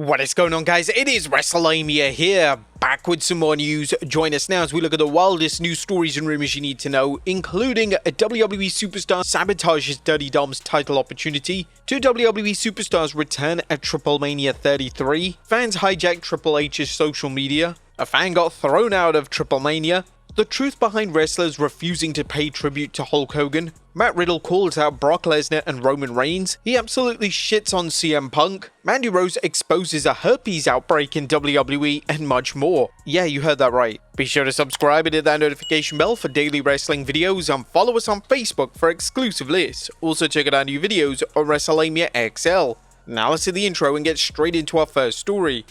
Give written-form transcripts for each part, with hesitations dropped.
What is going on, guys? It is Wrestlelamia here, back with some more news. Join us now as we look at the wildest news stories and rumors you need to know, including a WWE superstar sabotages Dirty Dom's title opportunity, two WWE superstars return at TripleMania 33, fans hijack Triple H's social media, a fan got thrown out of TripleMania, the truth behind wrestlers refusing to pay tribute to Hulk Hogan, Matt Riddle calls out Brock Lesnar and Roman Reigns, he absolutely shits on CM Punk, Mandy exposes a herpes outbreak in WWE, and much more. Yeah, you heard that right. Be sure to subscribe and hit that notification bell for daily wrestling videos, and follow us on Facebook for exclusive lists. Also check out our new videos on Wrestlelamia XL. Now let's do the intro and get straight into our first story.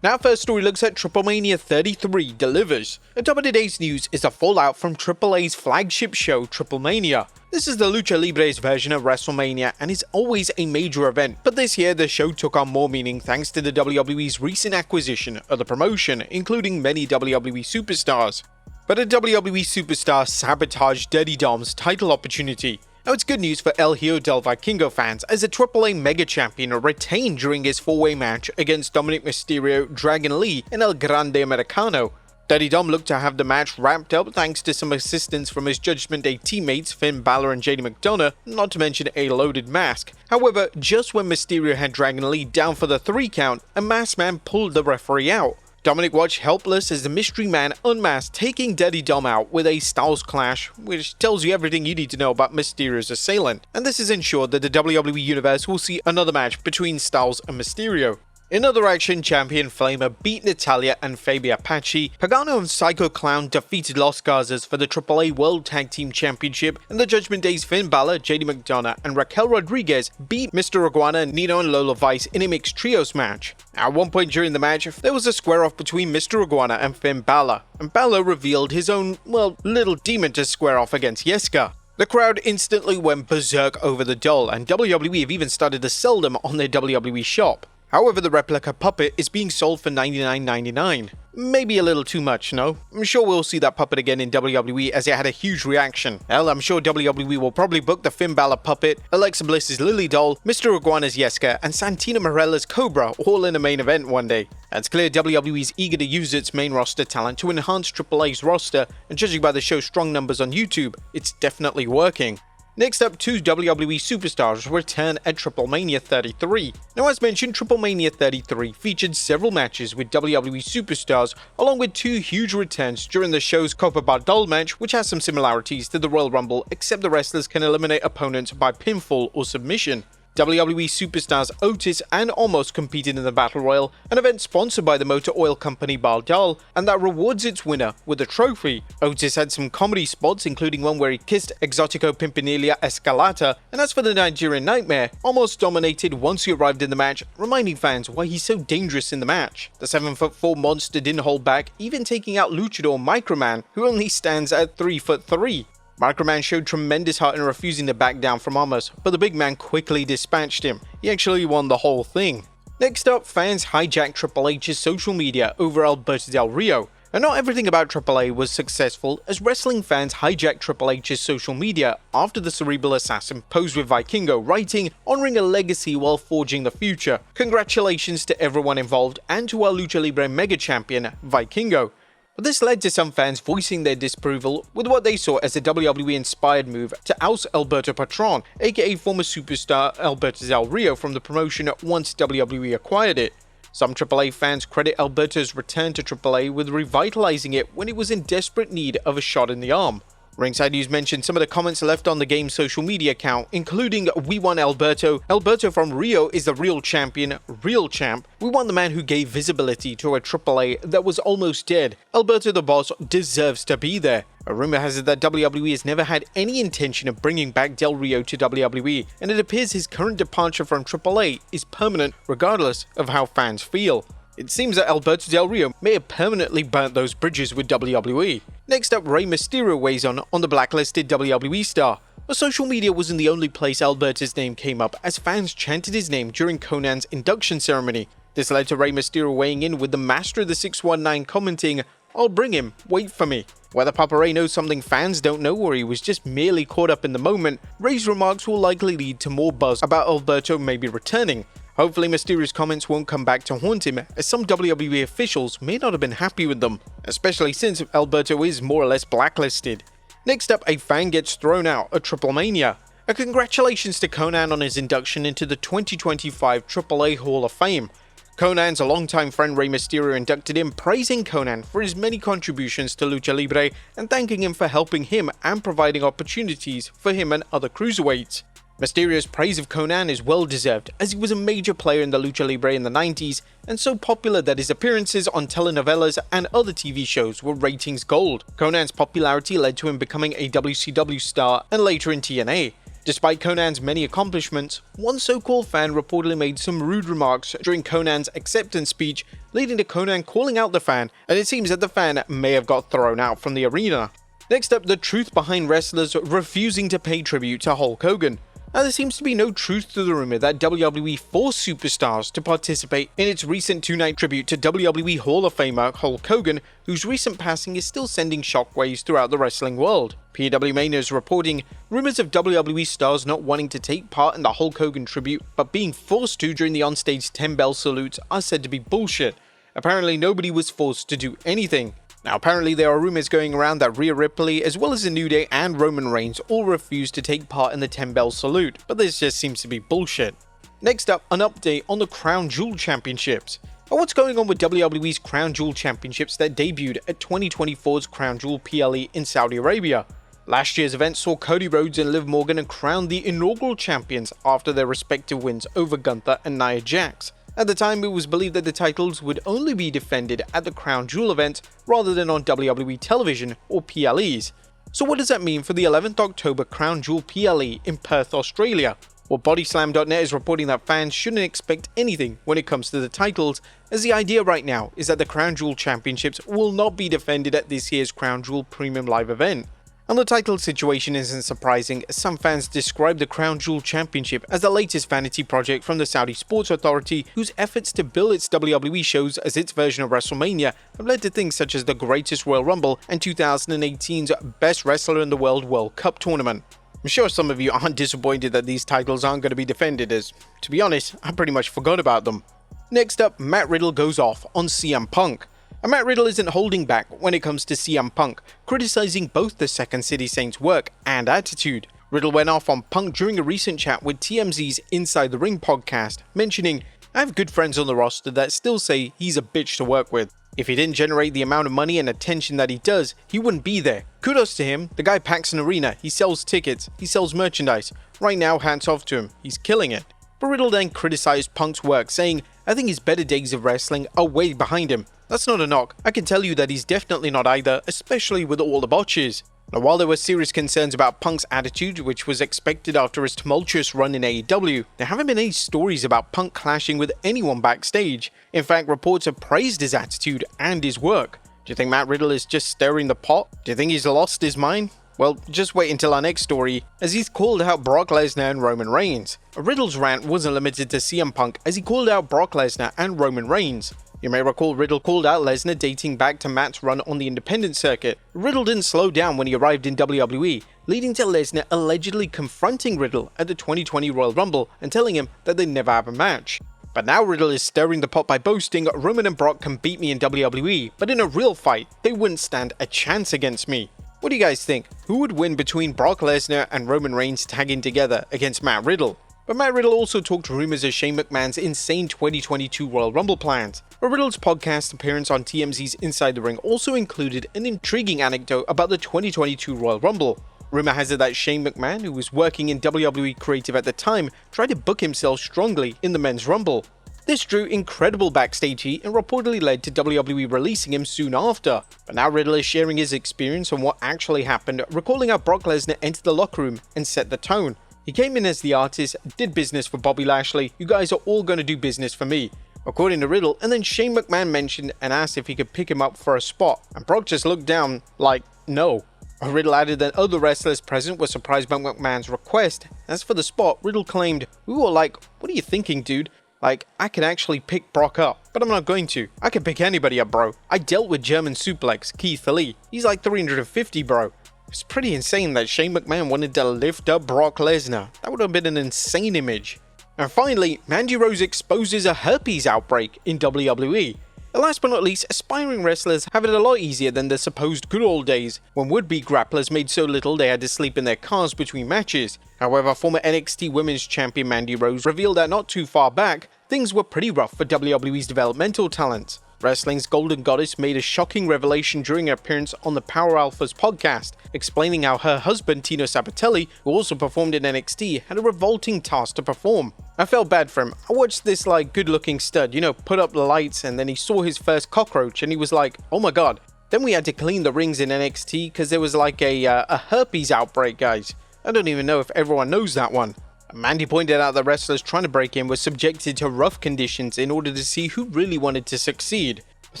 Now, first story looks at TripleMania 33 delivers. On top of today's news is the fallout from AAA's flagship show, TripleMania. This is the Lucha Libre's version of WrestleMania and is always a major event, but this year the show took on more meaning thanks to the WWE's recent acquisition of the promotion, including many WWE superstars. But a WWE superstar sabotaged Dirty Dom's title opportunity. Now, it's good news for El Hijo del Vikingo fans as the AAA Mega Champion retained during his four-way match against Dominic Mysterio, Dragon Lee, and El Grande Americano. Dirty Dom looked to have the match wrapped up thanks to some assistance from his Judgment Day teammates Finn Balor and JD McDonough, not to mention a loaded mask. However, just when Mysterio had Dragon Lee down for the 3 count, a masked man pulled the referee out. Dominic watched helpless as the mystery man unmasked, taking Dirty Dom out with a Styles Clash, which tells you everything you need to know about Mysterio's assailant. And this has ensured that the WWE Universe will see another match between Styles and Mysterio. In other action, Champion Flamer beat Natalya and Fabi Apache, Pagano and Psycho Clown defeated Los Garzas for the AAA World Tag Team Championship, and the Judgment Day's Finn Balor, JD McDonough, and Raquel Rodriguez beat Mr. Iguana, Nino and Lola Vice in a mixed trios match. At one point during the match, there was a square-off between Mr. Iguana and Finn Balor, and Balor revealed his own, little demon to square off against Yeska. The crowd instantly went berserk over the doll, and WWE have even started to sell them on their WWE shop. However, the replica puppet is being sold for $99.99. Maybe a little too much, no? I'm sure we'll see that puppet again in WWE as it had a huge reaction. Hell, I'm sure WWE will probably book the Finn Balor puppet, Alexa Bliss's Lily doll, Mr. Iguana's Yeska, and Santino Marella's Cobra all in a main event one day. It's clear WWE is eager to use its main roster talent to enhance AAA's roster, and judging by the show's strong numbers on YouTube, it's definitely working. Next up, two WWE superstars return at TripleMania 33. Now, as mentioned, TripleMania 33 featured several matches with WWE superstars, along with two huge returns during the show's Copa Bardol match, which has some similarities to the Royal Rumble, except the wrestlers can eliminate opponents by pinfall or submission. WWE superstars Otis and Omos competed in the Battle Royal, an event sponsored by the motor oil company Bardal, and that rewards its winner with a trophy. Otis had some comedy spots, including one where he kissed Exotico Pimpinela Escalata, and as for the Nigerian Nightmare, Omos dominated once he arrived in the match, reminding fans why he's so dangerous in the match. The 7'4" monster didn't hold back, even taking out Luchador Microman, who only stands at 3'3". Microman showed tremendous heart in refusing to back down from Omos, but the big man quickly dispatched him. He actually won the whole thing. Next up, fans hijacked Triple H's social media over Alberto Del Rio. And not everything about AAA was successful, as wrestling fans hijacked Triple H's social media after the cerebral assassin posed with Vikingo, writing, "Honoring a legacy while forging the future. Congratulations to everyone involved and to our Lucha Libre Mega Champion, Vikingo." But this led to some fans voicing their disapproval with what they saw as a WWE-inspired move to oust Alberto Patron, aka former superstar Alberto Del Rio, from the promotion once WWE acquired it. Some AAA fans credit Alberto's return to AAA with revitalizing it when it was in desperate need of a shot in the arm. Ringside News mentioned some of the comments left on the game's social media account, including "We want Alberto. Alberto from Rio is the real champion, real champ. We want the man who gave visibility to a AAA that was almost dead. Alberto the boss deserves to be there." A rumor has it that WWE has never had any intention of bringing back Del Rio to WWE, and it appears his current departure from AAA is permanent regardless of how fans feel. It seems that Alberto Del Rio may have permanently burnt those bridges with WWE. Next up, Rey Mysterio weighs on the blacklisted WWE star. But social media wasn't the only place Alberto's name came up, as fans chanted his name during Conan's induction ceremony. This led to Rey Mysterio weighing in with the Master of the 619 commenting, I'll bring him, wait for me. Whether Papa Ray knows something fans don't know or he was just merely caught up in the moment, Ray's remarks will likely lead to more buzz about Alberto maybe returning. Hopefully Mysterio's comments won't come back to haunt him, as some WWE officials may not have been happy with them, especially since Alberto is more or less blacklisted. Next up, a fan gets thrown out at TripleMania. A congratulations to Konnan on his induction into the 2025 AAA Hall of Fame. Konnan's longtime friend Rey Mysterio inducted him, praising Konnan for his many contributions to Lucha Libre and thanking him for helping him and providing opportunities for him and other cruiserweights. Mysterio's praise of Konnan is well deserved, as he was a major player in the Lucha Libre in the 90s and so popular that his appearances on telenovelas and other TV shows were ratings gold. Konnan's popularity led to him becoming a WCW star and later in TNA. Despite Konnan's many accomplishments, one so-called fan reportedly made some rude remarks during Konnan's acceptance speech, leading to Konnan calling out the fan, and it seems that the fan may have got thrown out from the arena. Next up, the truth behind wrestlers refusing to pay tribute to Hulk Hogan. Now, there seems to be no truth to the rumor that WWE forced superstars to participate in its recent two-night tribute to WWE Hall of Famer Hulk Hogan, whose recent passing is still sending shockwaves throughout the wrestling world. PWMania is reporting rumors of WWE stars not wanting to take part in the Hulk Hogan tribute, but being forced to during the onstage 10-bell salutes are said to be bullshit. Apparently, nobody was forced to do anything. Now, apparently there are rumors going around that Rhea Ripley, as well as The New Day and Roman Reigns, all refused to take part in the 10-bell salute, but this just seems to be bullshit. Next up, an update on the Crown Jewel Championships. Now, what's going on with WWE's Crown Jewel Championships that debuted at 2024's Crown Jewel PLE in Saudi Arabia? Last year's event saw Cody Rhodes and Liv Morgan crowned the inaugural champions after their respective wins over Gunther and Nia Jax. At the time, it was believed that the titles would only be defended at the Crown Jewel event rather than on WWE television or PLEs. So what does that mean for the 11th October Crown Jewel PLE in Perth, Australia? Well, Bodyslam.net is reporting that fans shouldn't expect anything when it comes to the titles, as the idea right now is that the Crown Jewel Championships will not be defended at this year's Crown Jewel Premium Live event. And the title situation isn't surprising, as some fans describe the Crown Jewel Championship as the latest vanity project from the Saudi Sports Authority, whose efforts to bill its WWE shows as its version of WrestleMania have led to things such as the Greatest Royal Rumble and 2018's Best Wrestler in the World Cup tournament. I'm sure some of you aren't disappointed that these titles aren't going to be defended, as, to be honest, I pretty much forgot about them. Next up, Matt Riddle goes off on CM Punk. And Matt Riddle isn't holding back when it comes to CM Punk, criticizing both the Second City Saints' work and attitude. Riddle went off on Punk during a recent chat with TMZ's Inside the Ring podcast, mentioning, "I have good friends on the roster that still say he's a bitch to work with. If he didn't generate the amount of money and attention that he does, he wouldn't be there. Kudos to him, the guy packs an arena, he sells tickets, he sells merchandise. Right now, hats off to him, he's killing it." But Riddle then criticized Punk's work, saying, "I think his better days of wrestling are way behind him. That's not a knock, I can tell you that he's definitely not either, especially with all the botches." Now, while there were serious concerns about Punk's attitude, which was expected after his tumultuous run in AEW, there haven't been any stories about Punk clashing with anyone backstage. In fact, reports have praised his attitude and his work. Do you think Matt Riddle is just stirring the pot? Do you think he's lost his mind? Well, just wait until our next story, as he's called out Brock Lesnar and Roman Reigns. Riddle's rant wasn't limited to CM Punk, as he called out Brock Lesnar and Roman Reigns. You may recall Riddle called out Lesnar dating back to Matt's run on the independent circuit. Riddle didn't slow down when he arrived in WWE, leading to Lesnar allegedly confronting Riddle at the 2020 Royal Rumble and telling him that they'd never have a match. But now Riddle is stirring the pot by boasting, "Roman and Brock can beat me in WWE, but in a real fight, they wouldn't stand a chance against me." What do you guys think? Who would win between Brock Lesnar and Roman Reigns tagging together against Matt Riddle? But Matt Riddle also talked rumors of Shane McMahon's insane 2022 Royal Rumble plans. But Riddle's podcast appearance on TMZ's Inside the Ring also included an intriguing anecdote about the 2022 Royal Rumble. Rumor has it that Shane McMahon, who was working in WWE Creative at the time, tried to book himself strongly in the Men's Rumble. This drew incredible backstage heat and reportedly led to WWE releasing him soon after. But now Riddle is sharing his experience on what actually happened, recalling how Brock Lesnar entered the locker room and set the tone. "He came in as the artist, did business for Bobby Lashley, you guys are all going to do business for me," according to Riddle, and then Shane McMahon mentioned and asked if he could pick him up for a spot, and Brock just looked down like, no. Riddle added that other wrestlers present were surprised by McMahon's request. As for the spot, Riddle claimed, "We were like, what are you thinking, dude? Like, I can actually pick Brock up, but I'm not going to. I can pick anybody up, bro. I dealt with German Suplex, Keith Lee. He's like 350, bro. It's pretty insane that Shane McMahon wanted to lift up Brock Lesnar. That would have been an insane image. And finally, Mandy Rose exposes a herpes outbreak in WWE. And last but not least, aspiring wrestlers have it a lot easier than the supposed good old days, when would-be grapplers made so little they had to sleep in their cars between matches. However, former NXT Women's Champion Mandy Rose revealed that not too far back, things were pretty rough for WWE's developmental talent. Wrestling's Golden Goddess made a shocking revelation during her appearance on the Power Alphas podcast, explaining how her husband Tino Sabotelli, who also performed in NXT, had a revolting task to perform. I felt bad for him. I watched this like good-looking stud, put up the lights, and then he saw his first cockroach and he was like, oh my god. Then we had to clean the rings in NXT because there was like a herpes outbreak, guys. I don't even know if everyone knows that one. Mandy pointed out that wrestlers trying to break in were subjected to rough conditions in order to see who really wanted to succeed. But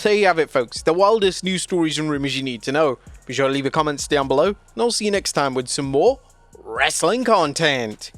there you have it, folks, the wildest news stories and rumors you need to know. Be sure to leave your comments down below, and I'll see you next time with some more wrestling content.